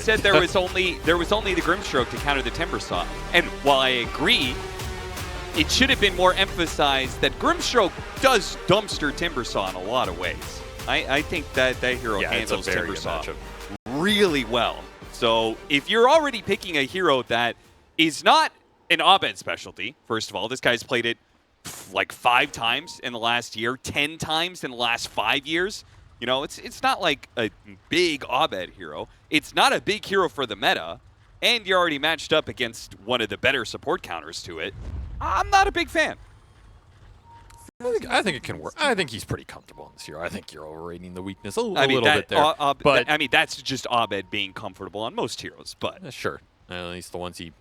said there was only the Grimstroke to counter the Timbersaw. And while I agree, it should have been more emphasized that Grimstroke does dumpster Timbersaw in a lot of ways. I think that hero handles Timbersaw really well. So if you're already picking a hero that is not an Abed specialty, first of all, this guy's played it like 5 times in the last year, 10 times in the last 5 years. You know, it's not like a big Abed hero. It's not a big hero for the meta, and you're already matched up against one of the better support counters to it. I'm not a big fan. I think it can work. I think he's pretty comfortable in this hero. I think you're overrating the weakness a little bit there. But I mean, that's just Abed being comfortable on most heroes. But sure, at least the ones he,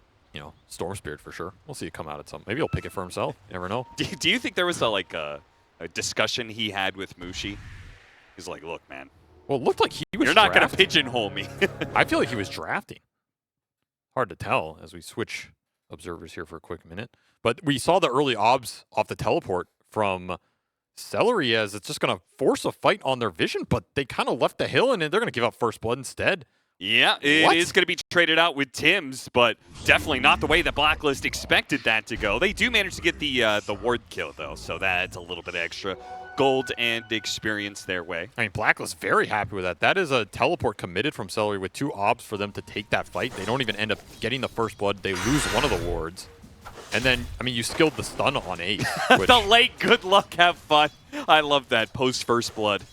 Storm Spirit for sure. We'll see it come out at some. Maybe he'll pick it for himself. You never know. Do you think there was a discussion he had with Mushi? He's like, look, man. Well, it looked like he was. You're not going to pigeonhole me. I feel like he was drafting. Hard to tell as we switch observers here for a quick minute. But we saw the early obs off the teleport from Celery as it's just going to force a fight on their vision, but they kind of left the hill and they're going to give up first blood instead. Yeah, it is going to be traded out with Tim's, but definitely not the way the Blacklist expected that to go. They do manage to get the ward kill, though, so that's a little bit extra gold and experience their way. I mean, Blacklist very happy with that. That is a teleport committed from Celery with 2 obs for them to take that fight. They don't even end up getting the first blood. They lose one of the wards. And then, I mean, you skilled the stun on Ace. The late good luck, have fun. I love that post first blood.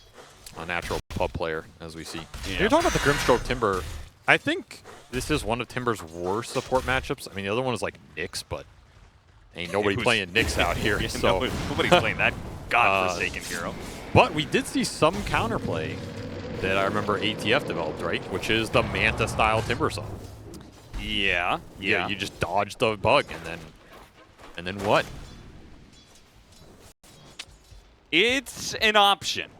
A natural pub player, as we see. Yeah. You're talking about the Grimstroke Timber. I think this is one of Timber's worst support matchups. I mean, the other one is like Nyx, but ain't nobody playing Nyx out here. So nobody's playing that godforsaken hero. But we did see some counterplay that I remember ATF developed, right? Which is the Manta-style Timbersaw. Yeah. You just dodge the bug, and then what? It's an option.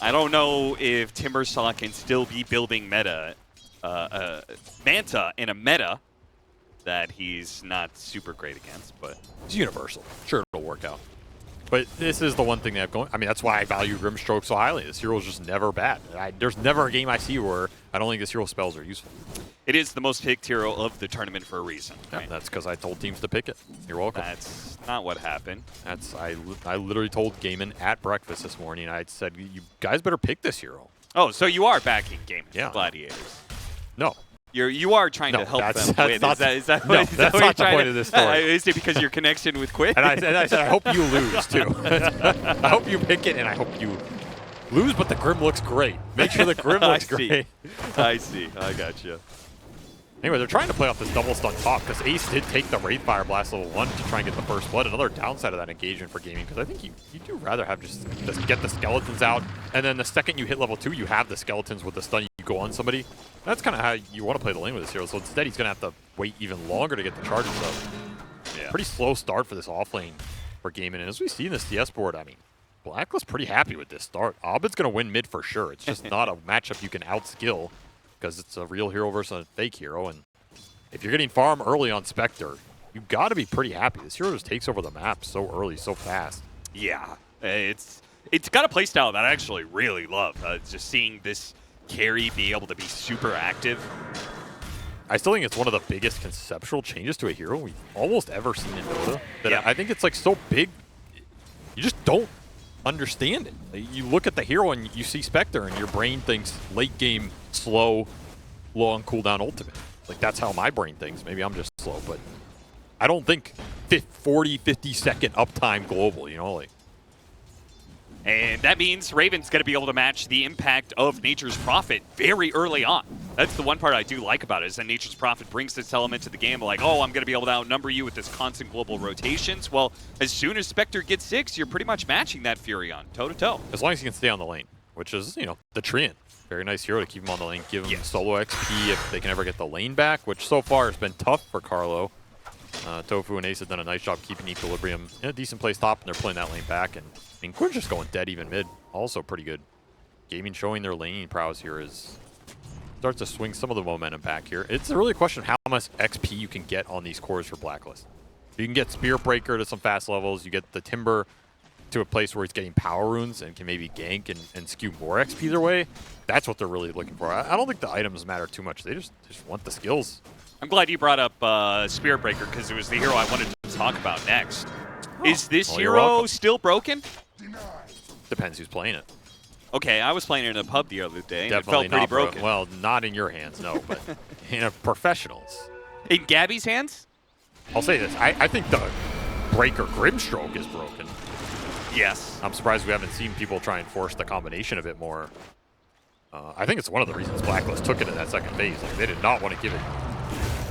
I don't know if Timbersaw can still be building Manta in a meta that he's not super great against, but it's universal. Sure, it'll work out. But this is the one thing that I've going. I mean, that's why I value Grimstroke so highly. This hero is just never bad. There's never a game I see where I don't think this hero spells are useful. It is the most picked hero of the tournament for a reason. Right? Yeah, that's because I told teams to pick it. You're welcome. That's not what happened. I literally told Gaimin at breakfast this morning. I said, you guys better pick this hero. Oh, so you are backing Gaimin Gladiators? No. You are trying to help them win. Is that not the point of this story. Is it because your connection with Quick? And I said, I hope you lose, too. I hope you pick it, and I hope you lose, but the Grim looks great. Make sure the Grim looks great. I see. I got you. Anyway, they're trying to play off this double stun top because Ace did take the Wraithfire Blast level 1 to try and get the first blood. Another downside of that engagement for Gaming, because I think you do rather have just get the skeletons out, and then the second you hit level 2, you have the skeletons with the stun. You go on somebody. That's kind of how you want to play the lane with this hero. So instead, he's going to have to wait even longer to get the charges up. Yeah. Pretty slow start for this off lane for Gaming. And as we see in the CS board, I mean, Blacklist pretty happy with this start. Abed's going to win mid for sure. It's just not a matchup you can outskill because it's a real hero versus a fake hero. And if you're getting farm early on Spectre, you got to be pretty happy. This hero just takes over the map so early, so fast. Yeah, it's got a playstyle that I actually really love. Just seeing this carry be able to be super active. I still think it's one of the biggest conceptual changes to a hero we've almost ever seen in Dota. That I think it's like so big, you just don't understand it. You look at the hero and you see Spectre and your brain thinks late game, slow, low on cooldown ultimate. Like that's how my brain thinks. Maybe I'm just slow, but I don't think 40, 50 second uptime global, like. And that means Raven's going to be able to match the impact of Nature's Prophet very early on. That's the one part I do like about it, is that Nature's Prophet brings this element to the game, like, oh, I'm going to be able to outnumber you with this constant global rotations. Well, as soon as Spectre gets 6, you're pretty much matching that Furion toe-to-toe. As long as he can stay on the lane, which is, the Treant. Very nice hero to keep him on the lane, give him solo XP if they can ever get the lane back, which so far has been tough for Carlo. Tofu and Ace have done a nice job keeping equilibrium in a decent place top, and they're playing that lane back. And I mean, Quinn's just going dead even mid. Also pretty good. Gaming showing their laning prowess here starts to swing some of the momentum back here. It's really a question of how much XP you can get on these cores for Blacklist. You can get Spirit Breaker to some fast levels. You get the Timber to a place where he's getting power runes and can maybe gank and skew more XP their way, that's what they're really looking for. I don't think the items matter too much. They just want the skills. I'm glad you brought up Spirit Breaker because it was the hero I wanted to talk about next. Is this hero still broken? Depends who's playing it. Okay, I was playing it in a pub the other day, and Definitely it felt pretty broken. Well, not in your hands, no, but in a professional's. In Gabby's hands? I'll say this. I think the Breaker Grimstroke is broken. Yes. I'm surprised we haven't seen people try and force the combination a bit more. I think it's one of the reasons Blacklist took it in that second phase. Like, they did not want to give it.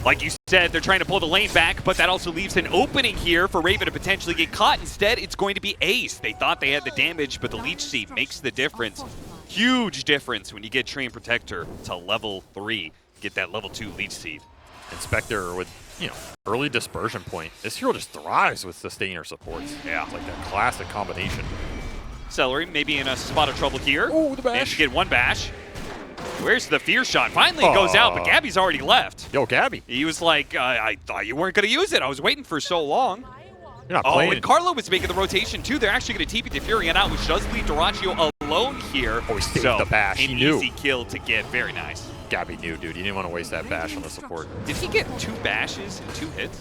Like you said, they're trying to pull the lane back, but that also leaves an opening here for Raven to potentially get caught. Instead, it's going to be Ace. They thought they had the damage, but the Leech Seed makes the difference. Huge difference when you get Train Protector to level 3. Get that level 2 Leech Seed. Inspector with, early dispersion point. This hero just thrives with sustainer supports. Yeah. It's like that classic combination. Celery maybe in a spot of trouble here. Oh, the bash. Managed to get one bash. Where's the fear shot? Finally it goes out, but Gabby's already left. Yo, Gabby. He was like, I thought you weren't going to use it. I was waiting for so long. You're not playing. And Carlo was making the rotation too. They're actually going to TP the Furion out, which does leave Doraccio alone here. Oh, he saved the bash. An easy kill to get. Very nice. Gabby knew, dude. He didn't want to waste that bash on the support. Did he get 2 bashes and 2 hits?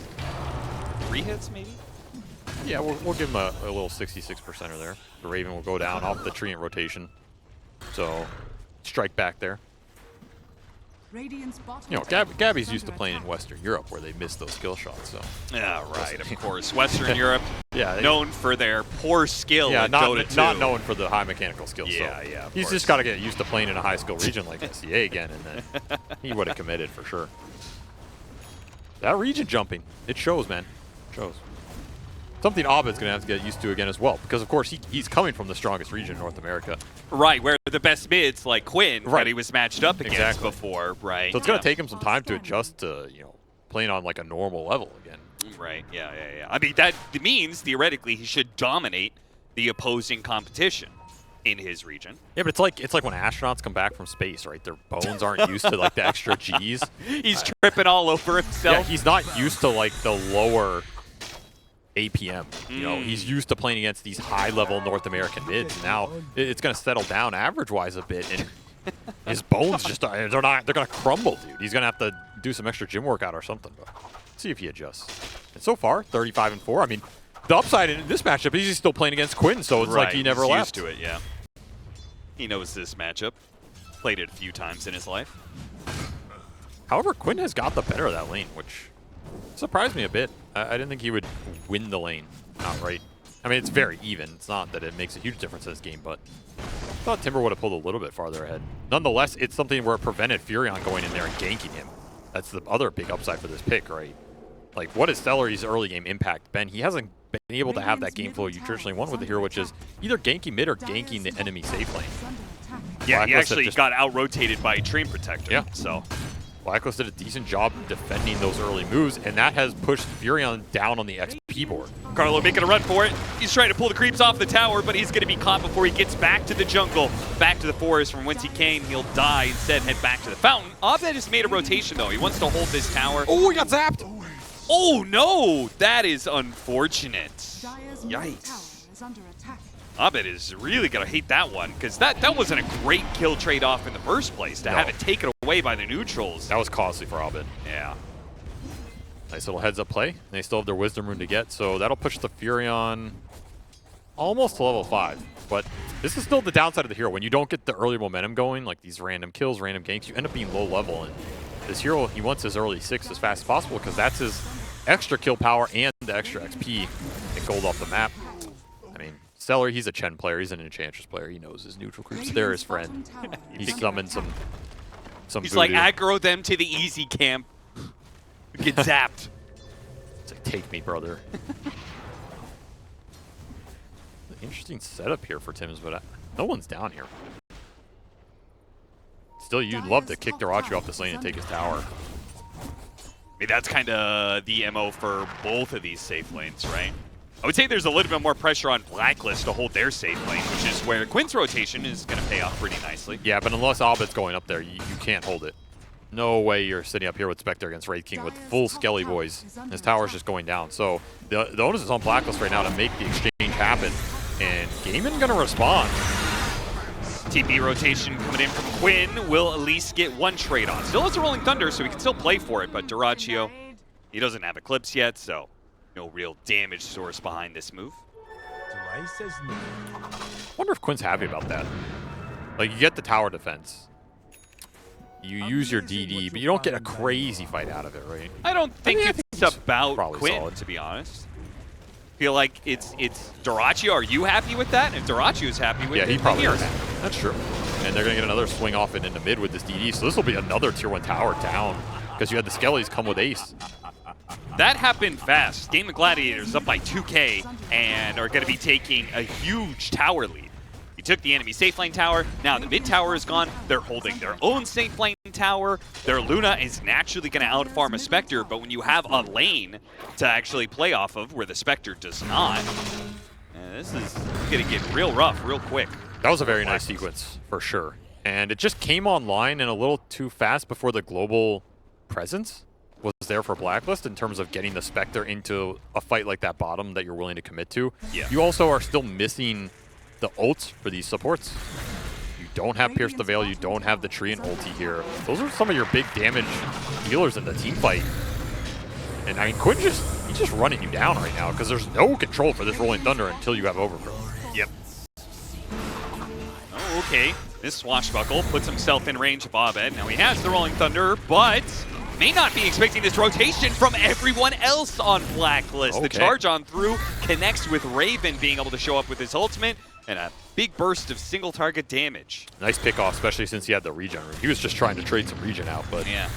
3 hits, maybe? Yeah, we'll give him a little 66%er there. The Raven will go down off the Treant rotation. So, strike back there. Gabby's used to playing in Western Europe where they miss those skill shots. So. Yeah, right, of course. Western Europe, known for their poor skill in Dota2. Not known for the high mechanical skills. Yeah, so yeah. He's just got to get used to playing in a high skill region like SCA again, and then he would have committed for sure. That region jumping, it shows, man. It shows. Something Abed's going to have to get used to again as well, because of course he's coming from the strongest region in North America. Right, where the best mids like Quinn that he was matched up against before, right? So it's going to take him some time to adjust to, playing on like a normal level again. Right, yeah. I mean, that means theoretically he should dominate the opposing competition in his region. Yeah, but it's like when astronauts come back from space, right? Their bones aren't used to like the extra G's. He's tripping all over himself. Yeah, he's not used to like the lower APM. He's used to playing against these high-level North American mids. And now it's going to settle down average-wise a bit, and his bones they're going to crumble, dude. He's going to have to do some extra gym workout or something. But see if he adjusts. And so far, 35-4. I mean, the upside in this matchup is he's still playing against Quinn, so it's like he never left. He's used to it, yeah. He knows this matchup. Played it a few times in his life. However, Quinn has got the better of that lane, which surprised me a bit. I didn't think he would win the lane outright. I mean, it's very even. It's not that it makes a huge difference in this game, but I thought Timber would have pulled a little bit farther ahead. Nonetheless, it's something where it prevented Furion going in there and ganking him. That's the other big upside for this pick, right? Like, what is Celery's early game impact been? He hasn't been able to have that game flow you traditionally want with the hero, which is either ganking mid or ganking the enemy safe lane. Yeah, he actually got out-rotated by Train Protector. Yeah. So Blacklist did a decent job defending those early moves, and that has pushed Furion down on the XP board. Carlo making a run for it. He's trying to pull the creeps off the tower, but he's going to be caught before he gets back to the jungle, back to the forest from whence he came. He'll die instead, head back to the fountain. Abed has made a rotation, though. He wants to hold this tower. Oh, he got zapped! Oh, no! That is unfortunate. Yikes. Abed is really going to hate that one, because that wasn't a great kill trade-off in the first place, to have it taken away by the neutrals. That was costly for Abed. Yeah. Nice little heads-up play. They still have their Wisdom Rune to get, so that'll push the Furion almost to level 5. But this is still the downside of the hero. When you don't get the early momentum going, like these random kills, random ganks, you end up being low level. And this hero, he wants his early 6 as fast as possible, because that's his extra kill power and the extra XP and gold off the map. I mean, Celery, he's a Chen player. He's an Enchantress player. He knows his neutral creeps. They're his friend. He summoned some He's voodoo. like, aggro them to the easy camp. Get zapped. It's like, take me, brother. Interesting setup here for Tims, but no one's down here. Still, you'd love to kick Doraccio off this lane and take his tower. I mean, that's kind of the MO for both of these safe lanes, right? I would say there's a little bit more pressure on Blacklist to hold their safe lane, which is where Quinn's rotation is going to pay off pretty nicely. Yeah, but unless Abed's going up there, you can't hold it. No way you're sitting up here with Spectre against Wraith King with full Skelly boys. His tower's just going down. So the onus is on Blacklist right now to make the exchange happen. And Gaimin gonna respond? TP rotation coming in from Quinn will at least get one trade on. Still has a Rolling Thunder, so he can still play for it, but Dyrachyo, he doesn't have Eclipse yet, so no real damage source behind this move. Wonder if Quinn's happy about that. Like, you get the tower defense. You use your DD, but you don't get a crazy fight out of it, right? I don't think it's about Quinn, solid, to be honest. Feel like it's Dyrachyo. Are you happy with that? And if Dyrachyo's happy with it, he probably here. is. That's true. And they're going to get another swing off it into mid with this DD, so this will be another tier 1 tower down because you had the Skellies come with Ace. That happened fast. Gaimin Gladiators up by 2K and are going to be taking a huge tower lead. You took the enemy safe lane tower. Now the mid tower is gone. They're holding their own safe lane tower. Their Luna is naturally going to outfarm a Spectre, but when you have a lane to actually play off of where the Spectre does not, this is going to get real rough real quick. That was a very nice sequence, for sure. And it just came online and a little too fast before the global presence was there for Blacklist in terms of getting the Spectre into a fight like that bottom that you're willing to commit to. Yeah. You also are still missing the ults for these supports. You don't have Pierce the Veil, you don't have the Tree and ulti here. Those are some of your big damage dealers in the team fight. And I mean, Quinn he's just running you down right now because there's no control for this Rolling Thunder until you have Overgrowth. Yep. Oh, okay. This swashbuckle puts himself in range of Abed. Now he has the Rolling Thunder, but may not be expecting this rotation from everyone else on Blacklist. Okay. The charge on through connects with Raven being able to show up with his ultimate and a big burst of single target damage. Nice pickoff, especially since he had the regen room. He was just trying to trade some regen out, but yeah,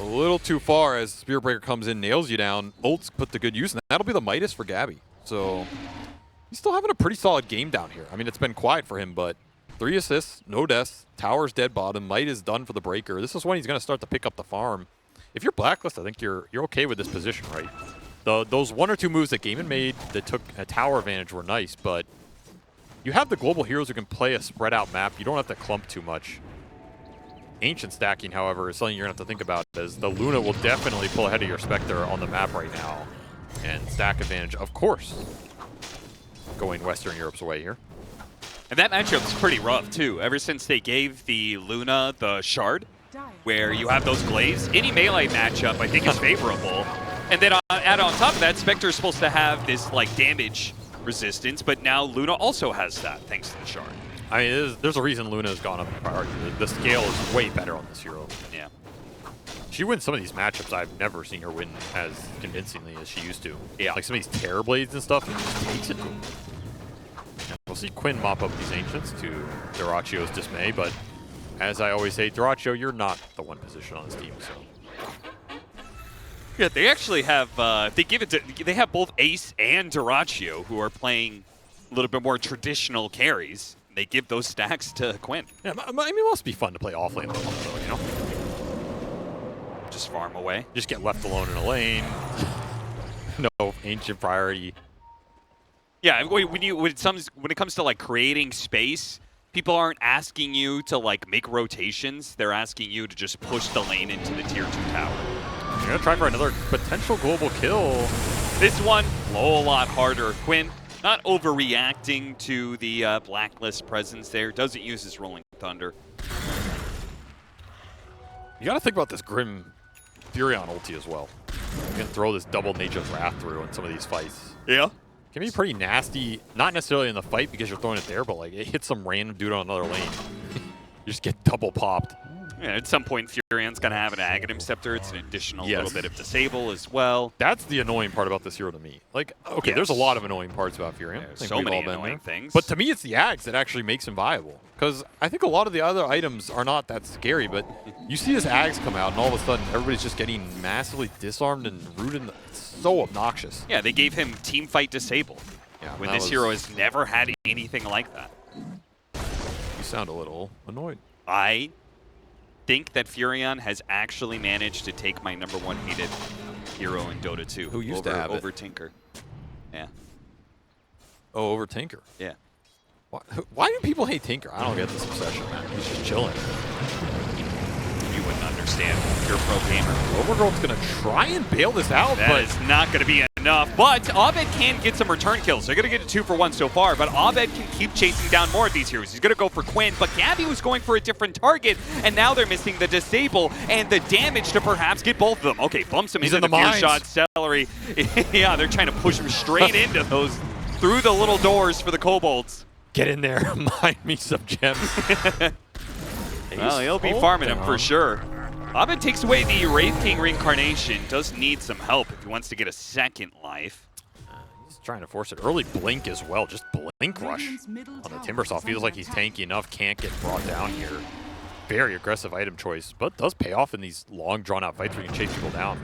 a little too far as Spear Breaker comes in, nails you down. Ults put to good use, and that'll be the Midas for Gabby. So he's still having a pretty solid game down here. I mean, it's been quiet for him, but 3 assists, no deaths, tower's dead bottom, Might is done for the Breaker. This is when he's going to start to pick up the farm. If you're Blacklist, I think you're okay with this position, right? Those 1 or 2 moves that Gaimin made that took a tower advantage were nice, but you have the global heroes who can play a spread out map. You don't have to clump too much. Ancient stacking, however, is something you're going to have to think about, as the Luna will definitely pull ahead of your Spectre on the map right now. And stack advantage, of course, going Western Europe's way here. and that matchup's pretty rough too. Ever since they gave the Luna the shard, where you have those glaives, any melee matchup I think is favorable. And then add on top of that, Spectre's supposed to have this like damage resistance, but now Luna also has that thanks to the shard. I mean, there's a reason Luna has gone up in priority. The scale is way better on this hero. Yeah. She wins some of these matchups I've never seen her win as convincingly as she used to. Yeah. Like some of these Terror Blades and stuff, it just takes it to them. We'll see Quinn mop up these Ancients to Dyrachyo's dismay, but as I always say, Dyrachyo, you're not the one position on this team, so. Yeah, they actually have, they have both Ace and Dyrachyo who are playing a little bit more traditional carries. They give those stacks to Quinn. Yeah, I mean, it must be fun to play offlane with them, though, you know? Just farm away. Just get left alone in a lane. No ancient priority. Yeah, when it comes to like creating space, people aren't asking you to like make rotations. They're asking you to just push the lane into the tier 2 tower. You're gonna try for another potential global kill. This one, a lot harder. Quinn, not overreacting to the Blacklist presence there. Doesn't use his Rolling Thunder. You gotta think about this Grim Furion ulti as well. You can throw this double Nature's Wrath through in some of these fights. Yeah. Can be pretty nasty, not necessarily in the fight because you're throwing it there, but like it hits some random dude on another lane. You just get double popped. Yeah, at some point, Furion's going to have an Aghanim Scepter. It's an additional Yes. little bit of disable as well. That's the annoying part about this hero to me. Like, okay, there's a lot of annoying parts about Furion. There's I think so we've many all been annoying there. things. But to me, it's the Ags that actually makes him viable. Because I think a lot of the other items are not that scary, but you see his Ags come out, and all of a sudden, everybody's just getting massively disarmed and rooted. It's so obnoxious. Yeah, they gave him team fight disable. Yeah, when that this was- hero has never had anything like that. You sound a little annoyed. I think that Furion has actually managed to take my #1 hated hero in Dota 2. Who used to have it? over Tinker. Yeah. Oh, over Tinker. Yeah. Why do people hate Tinker? I don't get this obsession, man. He's just chilling. You wouldn't understand. You're a pro gamer. Overgrowth's going to try and bail this out, That but is not going to be enough, but Abed can get some return kills. They're going to get a 2 for 1 so far, but Abed can keep chasing down more of these heroes. He's going to go for Quinn, but Gabby was going for a different target, and now they're missing the disable and the damage to perhaps get both of them. Okay, bumps him into the fear shot. Celery. Yeah, they're trying to push him straight into those, through the little doors for the Kobolds. Get in there, mine me some gems. Well, he'll be farming him for sure. Abed takes away the Wraith King reincarnation. Does need some help if he wants to get a second life. He's trying to force it. Early blink as well. Just blink rush on the Timbersaw. Feels like he's tanky enough. Can't get brought down here. Very aggressive item choice, but does pay off in these long, drawn-out fights where you can chase people down.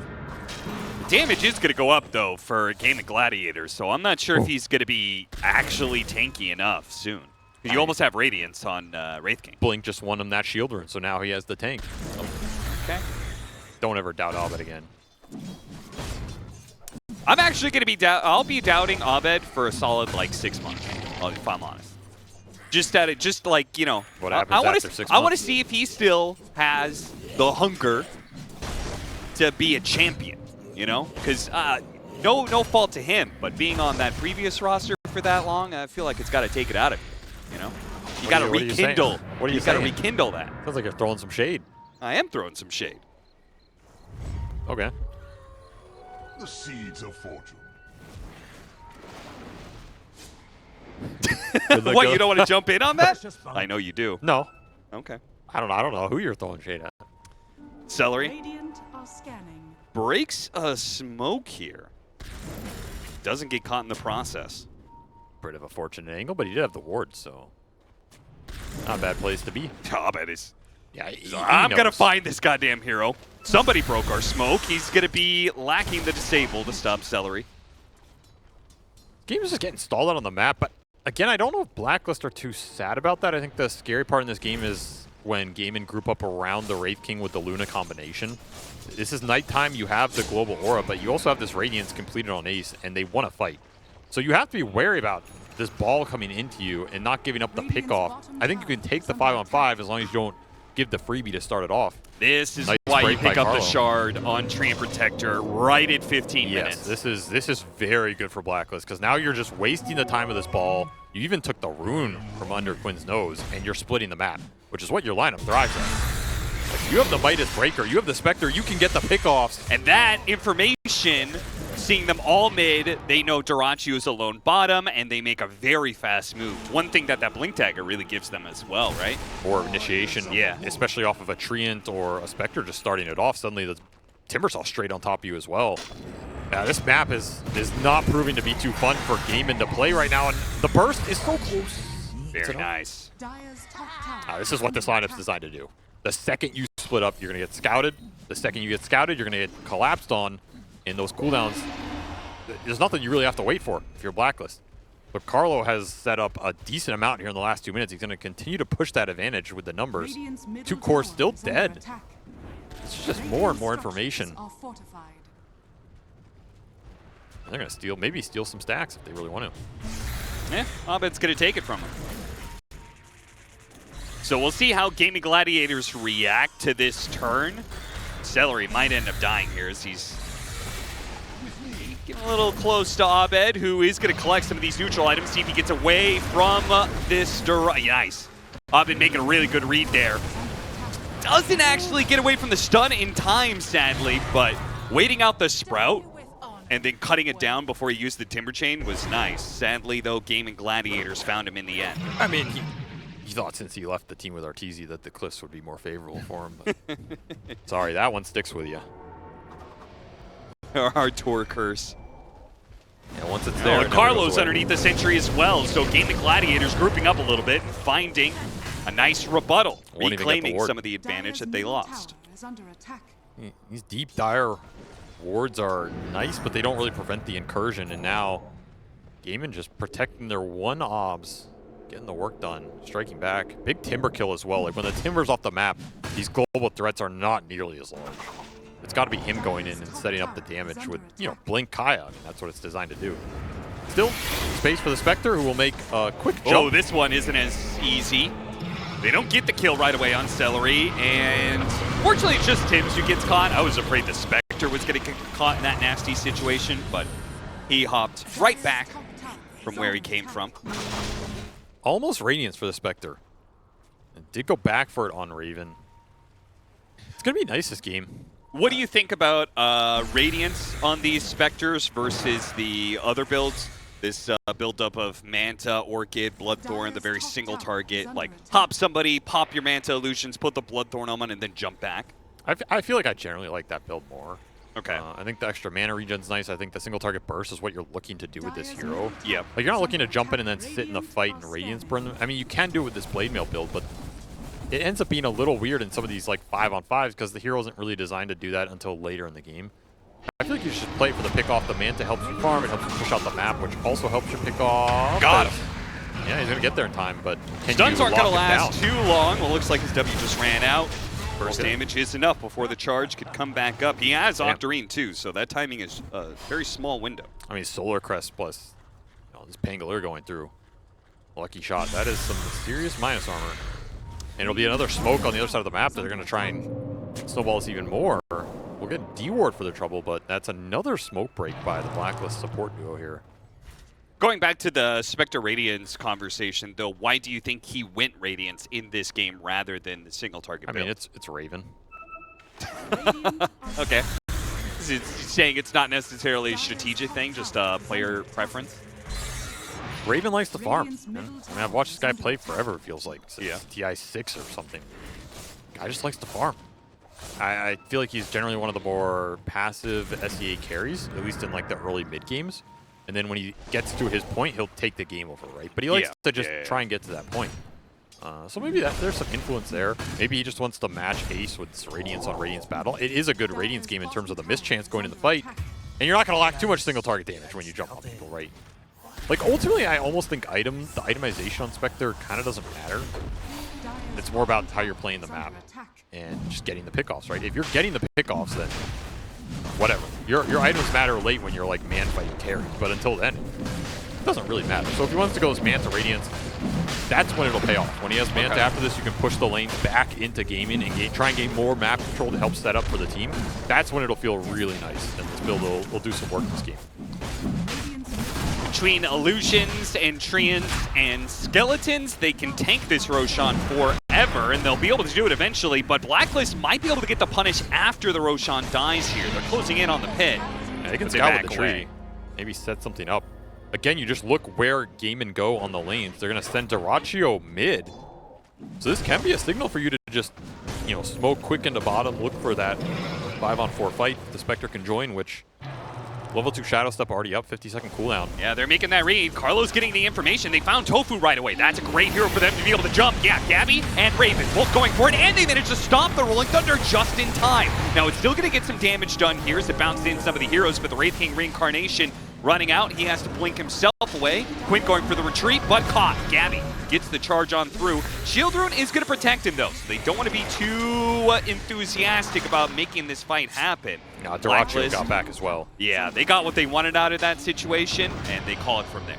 Damage is going to go up, though, for Gaimin Gladiators, so I'm not sure if he's going to be actually tanky enough soon. You almost have Radiance on Wraith King. Blink just won him that shield rune, so now he has the tank. Okay. Don't ever doubt Abed again. I'm actually going to be I'll be doubting Abed for a solid, like, 6 months, if I'm honest. Just like, you know, what happens after 6 months? I want to see if he still has the hunger to be a champion, you know? Because no fault to him, but being on that previous roster for that long, I feel like it's got to take it out of you, you know? You got to rekindle. What are you got to rekindle that. Sounds like you're throwing some shade. I am throwing some shade. Okay. The seeds of fortune. What, you don't want to jump in on that? I know you do. No. Okay. I don't know who you're throwing shade at. Celery Radiant are scanning. breaks a smoke here. Doesn't get caught in the process. Bit of a fortunate angle, but he did have the ward, so not a bad place to be. Abed is. Yeah, I'm going to find this goddamn hero. Somebody broke our smoke. He's going to be lacking the disable to stop Celery. Game is just getting stalled out on the map, but again, I don't know if Blacklist are too sad about that. I think the scary part in this game is when Gaimin group up around the Wraith King with the Luna combination. This is nighttime, you have the global aura, but you also have this Radiance completed on Ace, and they want to fight. So you have to be wary about this ball coming into you and not giving up the pick-off. I think you can take the 5-on-5 as long as you don't give the freebie to start it off. This is Nice why you break by pick up the Carlo. shard on Treant Protector right at 15 minutes. Yes, this is very good for Blacklist because now you're just wasting the time of this ball. You even took the rune from under Quinn's nose, and you're splitting the map, which is what your lineup thrives on. If you have the Midas Breaker, you have the Spectre, you can get the pickoffs. And that information, seeing them all mid, they know Darachi is alone bottom, and they make a very fast move. One thing that Blink Dagger really gives them as well, right? Or initiation, Yeah. especially off of a Treant or a Spectre just starting it off. Suddenly the Timbersaw straight on top of you as well. This map is not proving to be too fun for Gaimin to play right now, and the burst is so close. Very nice. Dire's top tower. This is what this lineup's designed to do. The second you split up, you're going to get scouted. The second you get scouted, you're going to get collapsed on. In those cooldowns, there's nothing you really have to wait for if you're Blacklist. But Carlo has set up a decent amount here in the last 2 minutes. He's going to continue to push that advantage with the numbers. Radiant's middle 2 cores tower still is under dead. attack. It's just more and more Radiant information. structures are fortified. And they're going to maybe steal some stacks if they really want to. Yeah, Abed's going to take it from him. So we'll see how Gaimin Gladiators react to this turn. Celery might end up dying here as he's getting a little close to Abed, who is going to collect some of these neutral items, see if he gets away from this. Nice. Abed making a really good read there. Doesn't actually get away from the stun in time, sadly, but waiting out the Sprout and then cutting it down before he used the Timber Chain was nice. Sadly, though, Gaimin Gladiators found him in the end. I mean, he thought since he left the team with Arteezy that the Cliffs would be more favorable for him. But sorry, that one sticks with you. Our tour curse. Yeah, once it's there. And Carlo's underneath the sentry as well, so Gaimin Gladiators grouping up a little bit and finding a nice rebuttal, Won't even get the reclaiming ward. some of the advantage that they lost. Tower is under attack. These deep dire wards are nice, but they don't really prevent the incursion. And now, Gaimin just protecting their one obs, getting the work done, striking back. Big timber kill as well. Like when the timber's off the map, these global threats are not nearly as large. It's got to be him going in and setting up the damage with, you know, Blink Kaya. I mean, that's what it's designed to do. Still, space for the Spectre, who will make a quick jump. Oh, this one isn't as easy. They don't get the kill right away on Celery, and fortunately it's just Tims who gets caught. I was afraid the Spectre was going to get caught in that nasty situation, but He hopped right back from where he came from. Almost Radiance for the Spectre. And did go back for it on Raven. It's going to be nice this game. What do you think about Radiance on these Spectres versus the other builds? This build-up of Manta, Orchid, Bloodthorn, the very single target, like hop somebody, pop your Manta illusions, put the Bloodthorn on, and then jump back. I feel like I generally like that build more. Okay. I think the extra mana regen's nice. I think the single target burst is what you're looking to do with this hero. Yeah. Like, you're not looking to jump in and then sit in the fight and Radiance burn them. I mean, you can do it with this Blade Mail build, but it ends up being a little weird in some of these, like, 5-on-5s because the hero isn't really designed to do that until later in the game. I feel like you should play it for the pick off. The Manta helps you farm, it helps you push out the map, which also helps you pick off. Got him. Yeah, he's going to get there in time, but can Stuns you aren't going to lock him last down? too long. Well, looks like his W just ran out. First Okay. damage is enough before the charge could come back up. He has Damn. Octarine too, so that timing is a very small window. I mean, Solar Crest plus this Pangolier going through. Lucky shot. That is some serious minus armor. And it'll be another smoke on the other side of the map that they're going to try and snowball us even more. We'll get D-Ward for the trouble, but that's another smoke break by the Blacklist support duo here. Going back to the Spectre Radiance conversation, though, why do you think he went Radiance in this game rather than the single target I build? mean, it's Raven. Okay. He's saying it's not necessarily a strategic thing, just a player preference. Raven likes to farm. Man. I mean, I've watched this guy play forever, it feels like. Since Yeah. TI6 or something. Guy just likes to farm. I feel like he's generally one of the more passive SEA carries, at least in like the early mid games. And then when he gets to his point, he'll take the game over, right? But he likes to just try and get to that point. So maybe there's some influence there. Maybe he just wants to match Ace with Radiance on Radiance battle. It is a good Radiance game in terms of the mischance going in the fight. And you're not going to lack too much single target damage when you jump on people, right? Like, ultimately, I almost think the itemization on Spectre kind of doesn't matter. It's more about how you're playing the map and just getting the pickoffs, right? If you're getting the pickoffs, then whatever. Your items matter late when you're like man fighting carries, but until then, it doesn't really matter. So if he wants to go as Manta Radiance, that's when it'll pay off. When he has Manta after this, you can push the lanes back into Gaimin and try and gain more map control to help set up for the team. That's when it'll feel really nice, and this build will do some work in this game. Between Illusions and Treants and Skeletons, they can tank this Roshan forever, and they'll be able to do it eventually, but Blacklist might be able to get the punish after the Roshan dies here. They're closing in on the pit. Yeah, they can but they scout back with the tree. away. Maybe set something up. Again, you just look where Gaimin go on the lanes. They're going to send Dyrachyo mid. So this can be a signal for you to just, smoke quick into bottom, look for that 5-on-4 fight. The Spectre can join, which level 2 Shadow Step already up, 50-second cooldown. Yeah, they're making that read. Carlo's getting the information. They found Tofu right away. That's a great hero for them to be able to jump. Yeah, Gabby and Raven both going for it, and they managed to stop the Rolling Thunder just in time. Now, it's still going to get some damage done here as it bounces in some of the heroes, but the Wraith King Reincarnation running out. He has to blink himself away. Quint going for the retreat, but caught. Gabby gets the charge on through. Shield Rune is going to protect him, though, so they don't want to be too enthusiastic about making this fight happen. Dyrachyo Blacklist got back as well. Yeah, they got what they wanted out of that situation, and they call it from there.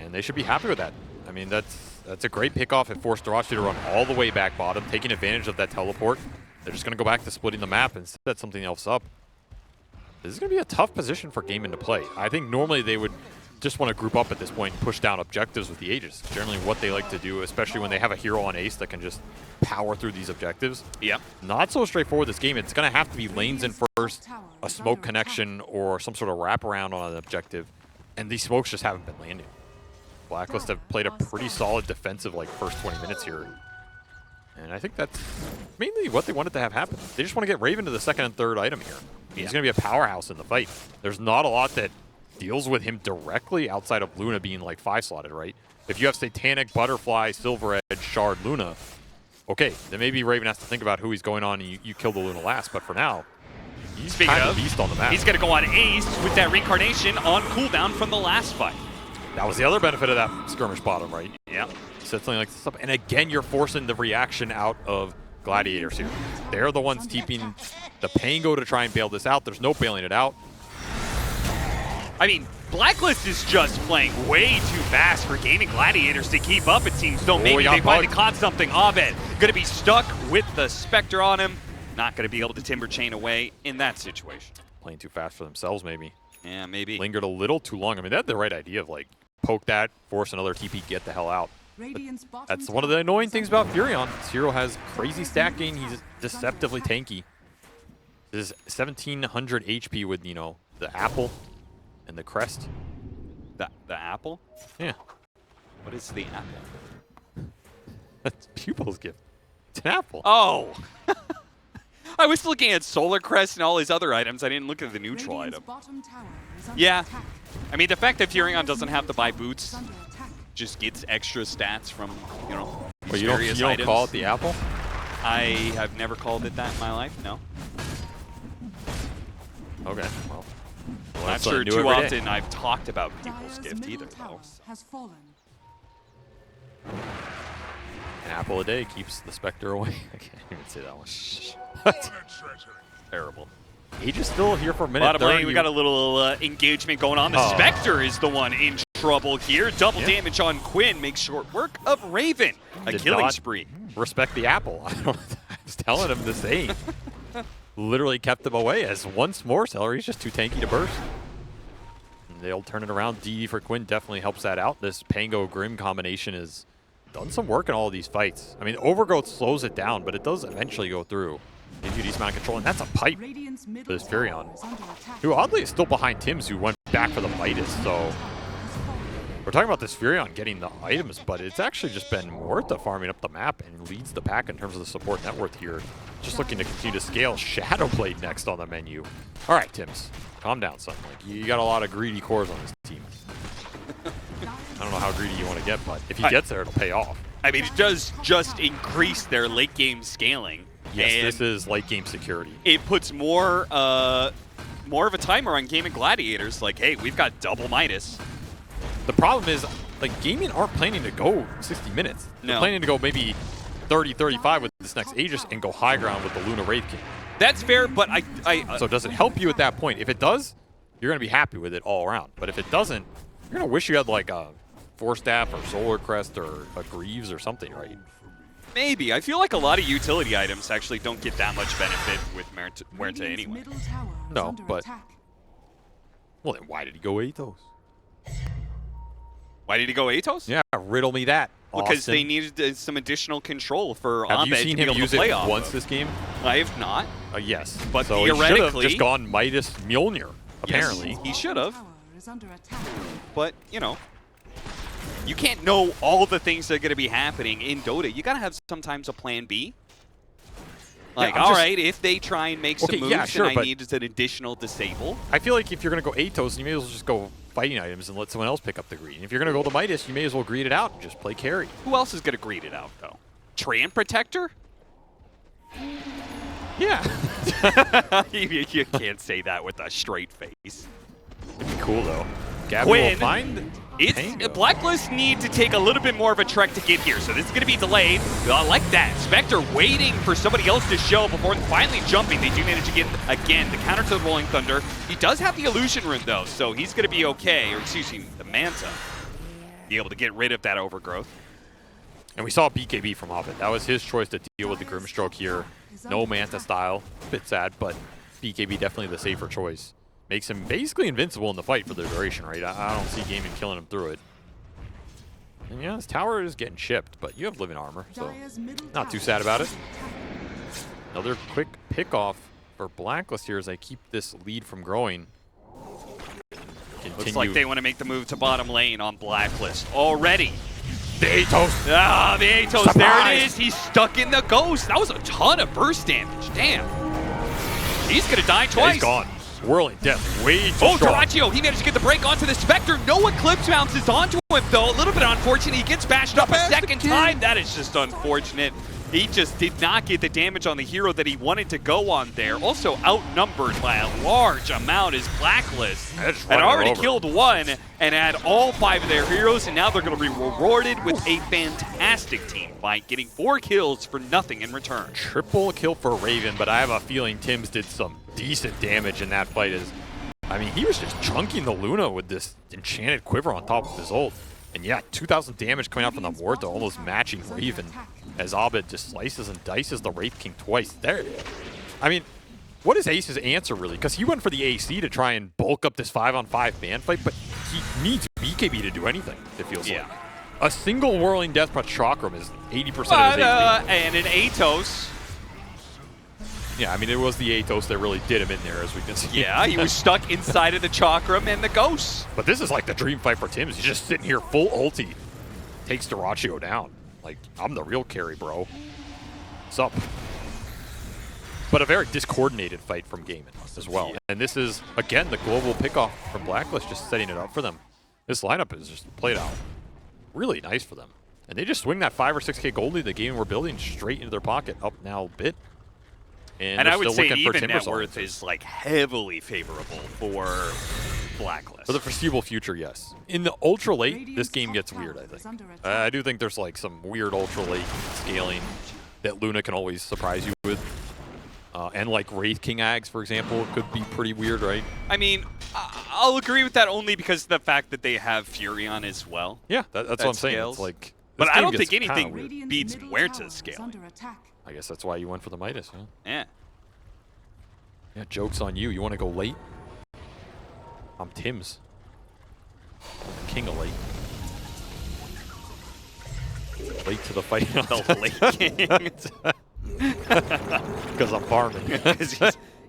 And they should be happy with that. I mean, that's a great pickoff. It forced Dyrachyo to run all the way back bottom, taking advantage of that teleport. They're just going to go back to splitting the map and set something else up. This is going to be a tough position for Gaimin to play. I think normally they would just want to group up at this point and push down objectives with the Aegis. Generally what they like to do, especially when they have a hero on Ace that can just power through these objectives. Yep. Not so straightforward this game. It's going to have to be lanes in first, a smoke connection, or some sort of wraparound on an objective. And these smokes just haven't been landing. Blacklist have played a pretty solid defensive first 20 minutes here. And I think that's mainly what they wanted to have happen. They just want to get Raven to the second and third item here. He's going to be a powerhouse in the fight. There's not a lot that deals with him directly outside of Luna being 5-slotted, right? If you have Satanic, Butterfly, Silver Edge, Shard, Luna, okay, then maybe Raven has to think about who he's going on and you kill the Luna last. But for now, he's kind of a beast on the map. He's going to go on Ace with that Reincarnation on cooldown from the last fight. That was the other benefit of that skirmish bottom, right? Yeah. Set something like this up. And again, you're forcing the reaction out of Gladiators here. They're the ones keeping the Pango to try and bail this out. There's no bailing it out. I mean, Blacklist is just playing way too fast for Gaimin Gladiators to keep up, it seems. Though maybe they finally caught something of it. Going to be stuck with the Spectre on him. Not going to be able to Timber Chain away in that situation. Playing too fast for themselves, maybe. Yeah, maybe. Lingered a little too long. I mean, they had the right idea of, like, poke that, force another TP, get the hell out. Radiant's bottom That's one of the tower annoying is things under about Furion. This hero has crazy stacking. He's deceptively tanky. This is 1700 HP with, you know, the apple and the crest. The apple? Yeah. What is the apple? That's Pupil's gift. It's an apple. Oh! I was looking at Solar Crest and all his other items. I didn't look at the neutral Radiant's item. bottom tower is under Yeah. attack. I mean, the fact that Furion doesn't have to buy boots Is under attack. just gets extra stats from, you know, these But you don't various items. call it the apple? I have never called it that in my life, no. Okay, well. Not sure too often I've talked about Pupil's Dire's gift middle either, tower though. has fallen. An apple a day keeps the Spectre away. I can't even say that one. What a treasure. Terrible. Age is still here for a minute. Bottom lane, 30. we got a little engagement going on. The Oh. Spectre is the one in trouble here. Double Yeah. damage on Quinn makes short work of Raven. A Did killing not spree. Respect the apple. I was telling him the same. Literally kept him away as once more Celery's just too tanky to burst. And they'll turn it around. DD for Quinn definitely helps that out. This Pango Grim combination has done some work in all of these fights. I mean, Overgrowth slows it down, but it does eventually go through. Gives you a decent amount of control, and that's a pipe. Radiant's middle This Furion. tower is under attack. Who oddly is still behind Tim's, who went back for the Midas, so Has fallen. we're talking about this Furion getting the items, but it's actually just been worth it farming up the map and leads the pack in terms of the support net worth here. Just looking to continue to scale. Shadowblade next on the menu. All right, Tims, calm down, son. Like, you got a lot of greedy cores on this team. I don't know how greedy you want to get, but if he gets there, it'll pay off. I mean, it does just increase their late game scaling. Yes, and this is late game security. it puts more of a timer on Gaimin Gladiators. Like, hey, we've got double Midas. The problem is, like, Gaimin aren't planning to go 60 minutes. They're No. planning to go maybe 30, 35 with this next Aegis and go high ground with the Luna Wraith King. That's fair, but So does it help you at that point? If it does, you're going to be happy with it all around. But if it doesn't, you're going to wish you had like a Force Staff or Solar Crest or a Greaves or something, right? maybe. I feel like a lot of utility items actually don't get that much benefit with Muerta Radiant's anyway. middle tower is No, under but- attack. Well, then why did he go Aethos? Why did he go Atos? Yeah, riddle me that. Because they Austin. needed some additional control for Have you Abed seen to be him able use to play it off once of. this game? I have not. Yes. But so he should have theoretically- just gone Midas Mjolnir, apparently. Yes, he should have. Tower is under attack. But, you know, you can't know all the things that are going to be happening in Dota. You got to have sometimes a plan B. Like, I'm all just- right, if they try and make some Okay, moves yeah, sure, and I but- need an additional disable. I feel like if you're going to go Aethos, you may as well just go fighting items and let someone else pick up the green. If you're going to go the Midas, you may as well greed it out and just play carry. Who else is going to greed it out, though? Tran Protector? Yeah. You can't say that with a straight face. It'd be cool, though. Gabby Quinn, will find Tango. Blacklist need to take a little bit more of a trek to get here, so this is going to be delayed. I like that. Spectre waiting for somebody else to show before finally jumping. They do manage to get, again, the counter to the Rolling Thunder. He does have the Illusion Rune, though, so he's going to be okay, or excuse me, the Manta. Be able to get rid of that Overgrowth. And we saw BKB from Hobbit. That was his choice to deal with the Grimstroke here. No Manta style. Bit sad, but BKB definitely the safer choice. Makes him basically invincible in the fight for the duration, right? I don't see Gaimin killing him through it. And yeah, this tower is getting chipped, but you have living armor, so Dire's middle not too tower sad about it. is under attack. Another quick pick off for Blacklist here as they keep this lead from growing. Looks like they want to make the move to bottom lane on Blacklist already. The Aethos! Ah, the Atos, there Surprise! it is. He's stuck in the Ghost. That was a ton of burst damage. Damn. He's going to die twice. He's gone. Swirling death, way too Oh, strong. Doraggio, he managed to get the break onto the Spectre. No Eclipse bounces onto him, though. A little bit unfortunate. He gets bashed up a second time. That is just unfortunate. He just did not get the damage on the hero that he wanted to go on there. Also outnumbered by a large amount is Blacklist. That's Had running already over. killed one and had all 5 of their heroes, and now they're going to be rewarded with a fantastic team fight, getting 4 kills for nothing in return. Triple kill for Raven, but I have a feeling Tims did some decent damage in that fight. I mean, he was just chunking the Luna with this enchanted quiver on top of his ult. And yeah, 2,000 damage coming out from the Morta, almost matching Raven, as Abed just slices and dices the Wraith King twice. There, I mean, what is Ace's answer, really? Because he went for the AC to try and bulk up this 5-on-5 man fight, but he needs BKB to do anything, it feels like. A single Whirling Death Punch Chakram is 80% of his HP. And an Atos. Yeah, I mean, it was the Atos that really did him in there, as we can see. Yeah, he was stuck inside of the Chakram and the Ghost. But this is like the dream fight for Tims. He's just sitting here full ulti. Takes Dyrachyo down. Like, I'm the real carry, bro. What's up? But a very discoordinated fight from Gaimin as well. And this is, again, the global pickoff from Blacklist, just setting it up for them. This lineup is just played out really nice for them. And they just swing that 5 or 6K gold lead the game we're building straight into their pocket, up now a bit. And I would say even net worth is like heavily favorable for Blacklist. For the foreseeable future, yes. In the ultra late, this game gets weird, I think. I do think there's like some weird ultra late scaling that Luna can always surprise you with. And like Wraith King Ags, for example, could be pretty weird, right? I mean, I'll agree with that only because of the fact that they have Furion as well. Yeah, that's what I'm saying. It's like, but I don't think anything beats Huerta's scale. I guess that's why you went for the Midas, huh? Yeah. Yeah, joke's on you. You want to go late? I'm Tims. King of late. Late to the fight. The late king. Because I'm farming.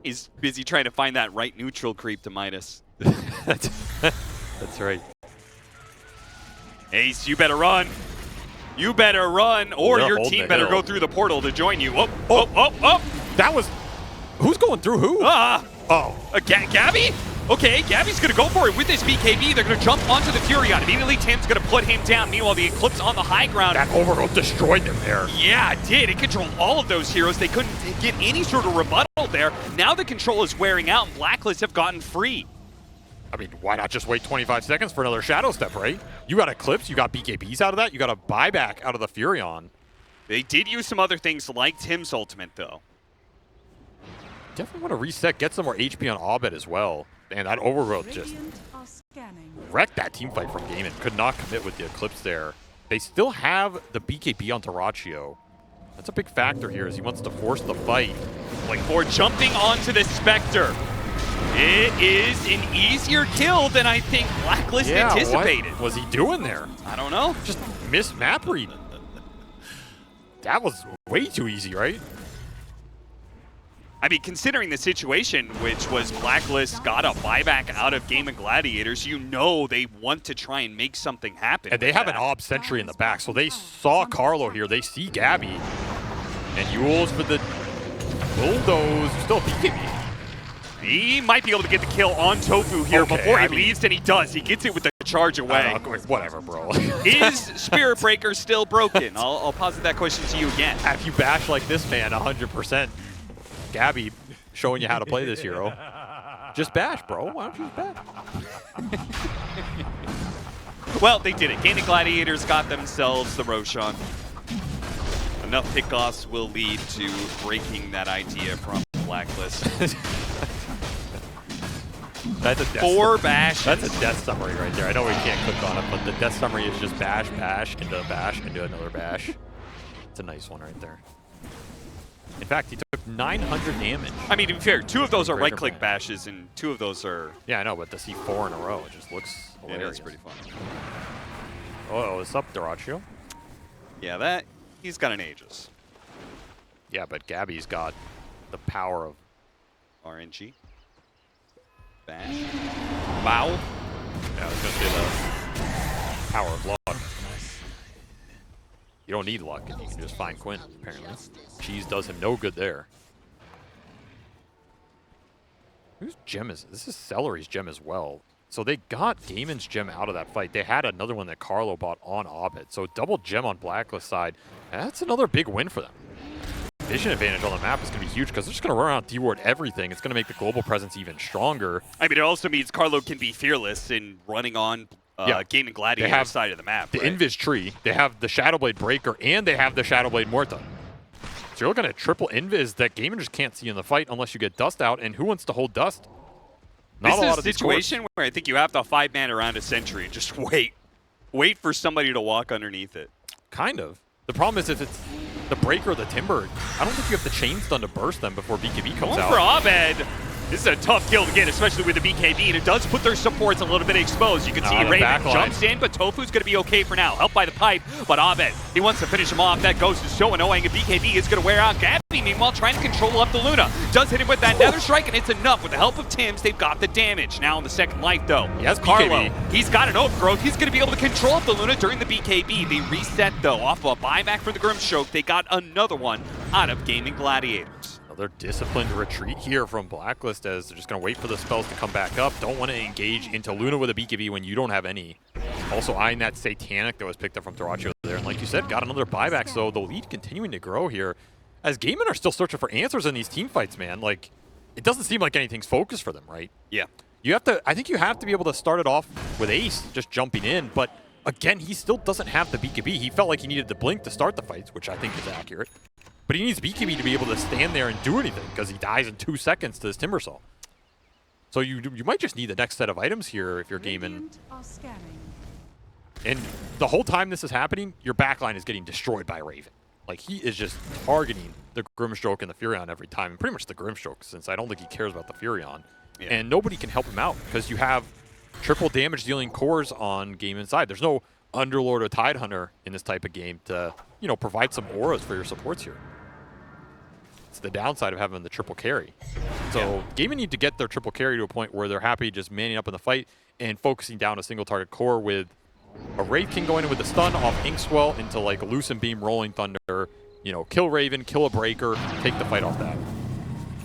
he's busy trying to find that right neutral creep to Midas. That's right. Ace, you better run. You better run, or They're your team better go through the portal to join you. Oh. That was... Who's going through who? Gabby? Okay, Gabby's going to go for it with this BKB. They're going to jump onto the Furion. Immediately, Tim's going to put him down. Meanwhile, the Eclipse on the high ground. That overgrowth destroyed them there. Yeah, it did. It controlled all of those heroes. They couldn't get any sort of rebuttal there. Now the control is wearing out, and Blacklist have gotten free. I mean, why not just wait 25 seconds for another Shadow Step, right? You got Eclipse, you got BKBs out of that, you got a buyback out of the Furion. They did use some other things like Tim's ultimate, though. Definitely want to reset, get some more HP on Abed as well. And that overgrowth just wrecked that team fight from Gaimin. Could not commit with the Eclipse there. They still have the BKB on Dyrachyo. That's a big factor here as he wants to force the fight. Like for jumping onto the Spectre. It is an easier kill than I think Blacklist anticipated. What was he doing there? I don't know. Just missed map read. That was way too easy, right? I mean, considering the situation, which was Blacklist got a buyback out of Gaimin Gladiators, you know they want to try and make something happen. And they have an Ob Sentry in the back, so they saw Carlo here. They see Gabby. And Yules for the bulldoze. Still BKB. He might be able to get the kill on Tofu here before he leaves, and he does. He gets it with the charge away. Whatever, bro. Is Spirit Breaker still broken? I'll posit that question to you again. If you bash like this, man, 100%. Gabby showing you how to play this hero. Just bash, bro. Why don't you just bash? Well, they did it. Gaimin Gladiators got themselves the Roshan. Enough pickoffs will lead to breaking that idea from Blacklist. That's a death 4 bash. That's a death summary right there. I know we can't click on it, but the death summary is just bash, bash, into another bash. It's a nice one right there. In fact, he took 900 damage. I mean, to be fair, 2 of those are right-click bashes, and 2 of those are... Yeah, I know, but to see 4 in a row, it just looks hilarious. Yeah, that's pretty fun. Oh, what's up, Dyrachyo? Yeah, he's got an Aegis. Yeah, but Gabby's got the power of... RNG. Bash. Wow. Yeah, I was going to say the power of luck. You don't need luck, and you can just find Quinn, apparently. Cheese does him no good there. Whose gem is this? Is Celery's gem as well. So they got Gaimin's gem out of that fight. They had another one that Carlo bought on Abed. So double gem on Blacklist side. That's another big win for them. Vision advantage on the map is going to be huge because they're just going to run around D-ward everything. It's going to make the global presence even stronger. I mean, it also means Carlo can be fearless in running on Gaimin Gladiator side of the map. The Invis tree, they have the Shadowblade Breaker, and they have the Shadowblade Morta. So you're looking at triple Invis that Gaimin just can't see in the fight unless you get Dust out, and who wants to hold Dust? Not a lot of these situation where I think you have to 5-man around a sentry and just wait. Wait for somebody to walk underneath it. Kind of. The problem is if it's the Breaker or the Timber, I don't think you have the chain stun to burst them before BKB comes Going out. for Abed. This is a tough kill to get, especially with the BKB, and it does put their supports a little bit exposed. You can see the Raven backline. jumps in, but Tofu's going to be okay for now. Helped by the pipe, but Abed, he wants to finish him off. That ghost is so annoying, and BKB is going to wear out Gabby, meanwhile, trying to control up the Luna. Does hit him with that nether strike, and it's enough. With the help of Tims, they've got the damage. Now in the second life, though, He has Carlo, BKB. he's got an overgrowth. He's going to be able to control up the Luna during the BKB. They reset, though, off of a buyback from the Grimstroke. They got another one out of Gaimin Gladiators. Another disciplined retreat here from Blacklist as they're just going to wait for the spells to come back up. Don't want to engage into Luna with a BKB when you don't have any. Also eyeing that Satanic that was picked up from Dota2 there. And like you said, got another buyback, so the lead continuing to grow here. As Gaimin are still searching for answers in these team fights, man. Like, it doesn't seem like anything's focused for them, right? Yeah. You have to, I think you have to be able to start it off with Ace just jumping in, but again, he still doesn't have the BKB. He felt like he needed the blink to start the fights, which I think is accurate. But he needs BKB to be able to stand there and do anything because he dies in 2 seconds to his Timbersaw. So you might just need the next set of items here if you're Gaimin. Radiant are scanning. And the whole time this is happening, your backline is getting destroyed by Raven. Like, he is just targeting the Grimstroke and the Furion every time, and pretty much the Grimstroke, since I don't think he cares about the Furion. Yeah. And nobody can help him out because you have triple damage dealing cores on game inside. There's no Underlord or Tidehunter in this type of game to, you know, provide some auras for your supports here. It's the downside of having the triple carry. So Gaimin need to get their triple carry to a point where they're happy just manning up in the fight and focusing down a single target core with a Wraith King going in with the stun off Inkswell into like Lucent Beam, Rolling Thunder, you know, kill Raven, kill a Breaker, take the fight off that.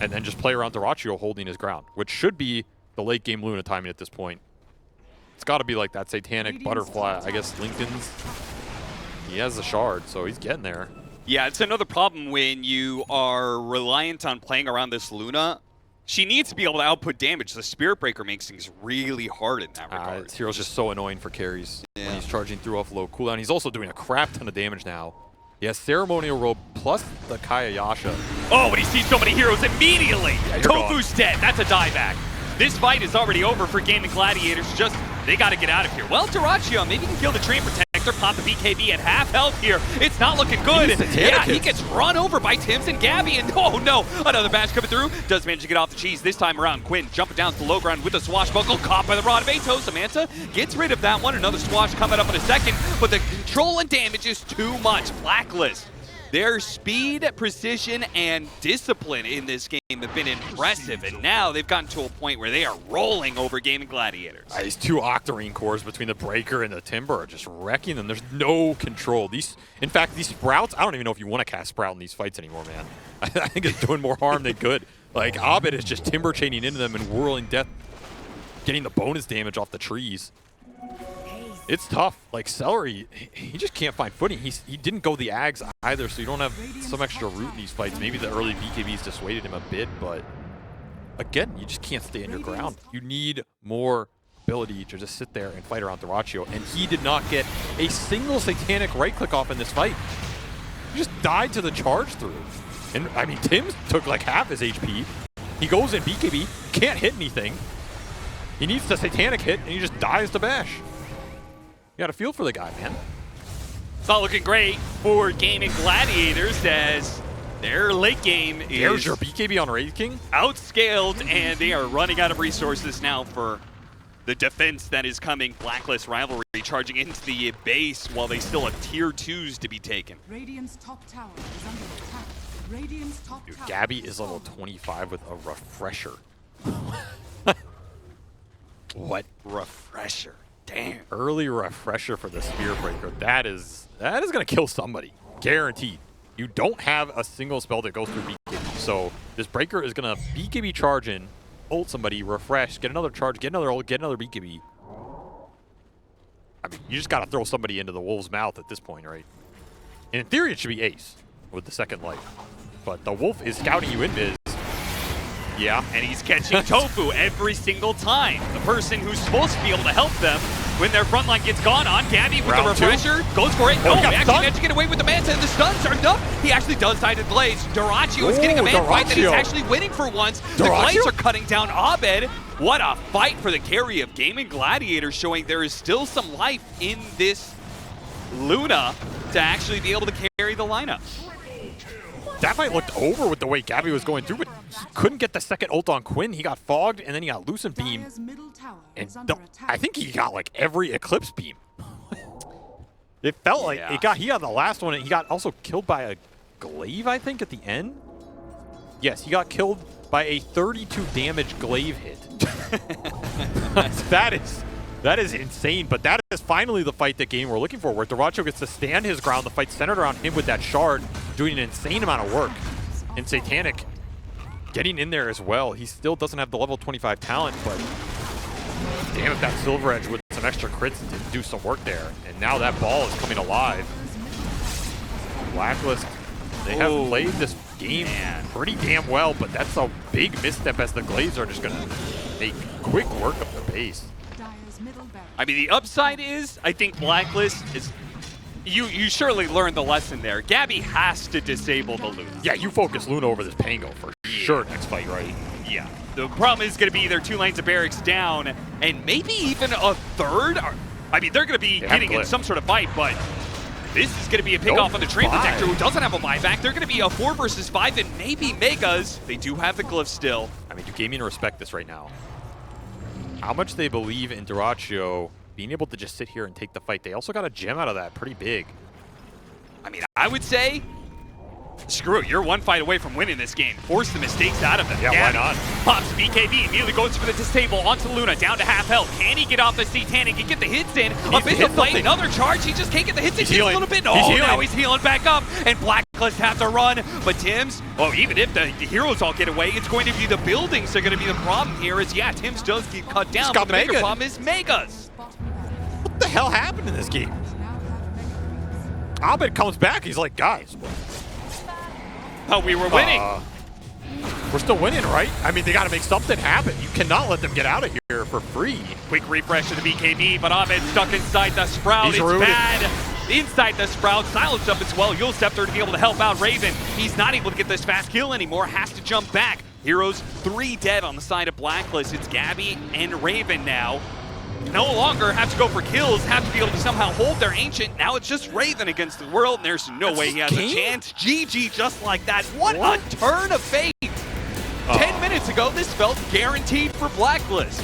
And then just play around Dyrachyo holding his ground, which should be the late game Luna timing at this point. It's got to be like that Satanic Butterfly, I guess Lincoln's. He has the shard, so he's getting there. Yeah, it's another problem when you are reliant on playing around this Luna. She needs to be able to output damage. The Spirit Breaker makes things really hard in that regard. This hero's just so annoying for carries when he's charging through off low cooldown. He's also doing a crap ton of damage now. He has Ceremonial Robe plus the Kayayasha. Oh, but he sees so many heroes immediately. you're Tofu's dead. That's a dieback. This fight is already over for Gaimin Gladiators. Just, they got to get out of here. Well, Dyrachyo, maybe he can kill the Train Protector, pop the BKB at half health here. It's not looking good. Yeah, he gets run over by Tims and Gabby, and oh no, another bash coming through. Does manage to get off the cheese this time around. Quinn jumping down to the low ground with the swashbuckle, caught by the Rod of Atos. Samantha gets rid of that one. Another swash coming up in a second, but the control and damage is too much. Blacklist. Their speed, precision, and discipline in this game have been impressive, and now they've gotten to a point where they are rolling over Gaimin Gladiators. These two Octarine cores between the Breaker and the Timber are just wrecking them. There's no control. In fact, these Sprouts, I don't even know if you want to cast Sprout in these fights anymore, man. I think it's doing more harm than good. Like, Abed is just Timber chaining into them and whirling death, getting the bonus damage off the trees. It's tough. Like, Celery, he just can't find footing. He didn't go the Ags either, so you don't have some extra root in these fights. Maybe the early BKBs dissuaded him a bit, but again, you just can't stay on your ground. You need more ability to just sit there and fight around Dyrachyo, and he did not get a single Satanic right-click off in this fight. He just died to the charge through. And, I mean, Tims took like half his HP. He goes in BKB, can't hit anything. He needs the Satanic hit, and he just dies to bash. You got a feel for the guy, man. It's not looking great for Gaimin Gladiators as their late game is There's your BKB on Wraith King. outscaled, and they are running out of resources now for the defense that is coming. Blacklist rivalry charging into the base while they still have tier 2s to be taken. Radiant's top tower is under attack. Radiant's top Dude, tower Gabby is level 25 with a refresher. What? Refresher. Damn. Early refresher for the Spear Breaker. That is gonna kill somebody. Guaranteed. You don't have a single spell that goes through BKB. So this Breaker is gonna BKB charge in, ult somebody, refresh, get another charge, get another ult, get another BKB. I mean, you just gotta throw somebody into the wolf's mouth at this point, right? And in theory, it should be Ace with the second life. But the wolf is scouting you in biz. Yeah. And he's catching Tofu every single time. The person who's supposed to be able to help them when their front line gets gone on. Gabby with Round the refresher goes for it. Oh, No, he got actually stunned. managed to get away with the Manta, and the stuns are enough. He actually does die to the Blaze. Dyrachyo is getting a man fight that he's Dyrachyo. actually winning for once. The Dyrachyo? Blaze are cutting down Abed. What a fight for the carry of Gaimin Gladiators, showing there is still some life in this Luna to actually be able to carry the lineup. that fight looked over with the way Gabby was going through, but he couldn't get the second ult on Quinn. He got fogged, and then he got Lucent Beam. Dire's middle tower And is under I attack. think he got like every Eclipse Beam. It felt like he got the last one, and he got also killed by a glaive, I think, at the end. Yes, he got killed by a 32 damage glaive hit. That is insane, but that is finally the fight that game we're looking for, where Duracho gets to stand his ground. The fight centered around him with that shard, doing an insane amount of work. And Satanic getting in there as well. He still doesn't have the level 25 talent, but damn if that Silver Edge with some extra crits didn't do some work there. And now that ball is coming alive. Blacklist, they have played this game pretty damn well, but that's a big misstep as the Glaives are just going to make quick work of their base. Dire's middle barracks. I mean, the upside is, I think Blacklist is, you surely learned the lesson there. Gabby has to disable the Luna. Yeah, you focus Luna over this Pango for sure next fight, right? Yeah. The problem is going to be either 2 lanes of barracks down, and maybe even a third. I mean, they're going to be getting in some sort of fight, but this is going to be a pick off on the Train Protector, who doesn't have a buyback. They're going to be a 4 versus 5, and maybe Megas. They do have the glyph still. I mean, do Gaimin respect this right now? How much they believe in Duracho being able to just sit here and take the fight. They also got a gem out of that, pretty big. I mean, I would say, screw it, you're 1 fight away from winning this game. Force the mistakes out of them. Yeah, why not? Pops BKB, immediately goes for the disable onto Luna, down to half health. Can he get off the Satanic and get the hits in? Abyssal Blade, another charge, he just can't get the hits in. Just a little bit. Oh, now he's healing back up, and Blacklist has to run. But Tim's, even if the heroes all get away, it's going to be the buildings that are going to be the problem here. Is Tim's does get cut down, but the bigger problem is Megas. What the hell happened in this game? Abed comes back, he's like, guys, Oh, we were winning. We're still winning, right? I mean, they got to make something happen. You cannot let them get out of here for free. Quick refresh to the BKB, but Abed stuck inside the Sprout. He's it's rooted. bad. Inside the Sprout, silenced up as well. Yule Scepter to be able to help out Raven. He's not able to get this fast kill anymore, has to jump back. Heroes 3 dead on the side of Blacklist. It's Gabby and Raven now. No longer have to go for kills, have to be able to somehow hold their Ancient. Now it's just Raven against the world, and there's no way he has a chance. GG just like that. What a turn of fate. 10 minutes ago, this felt guaranteed for Blacklist.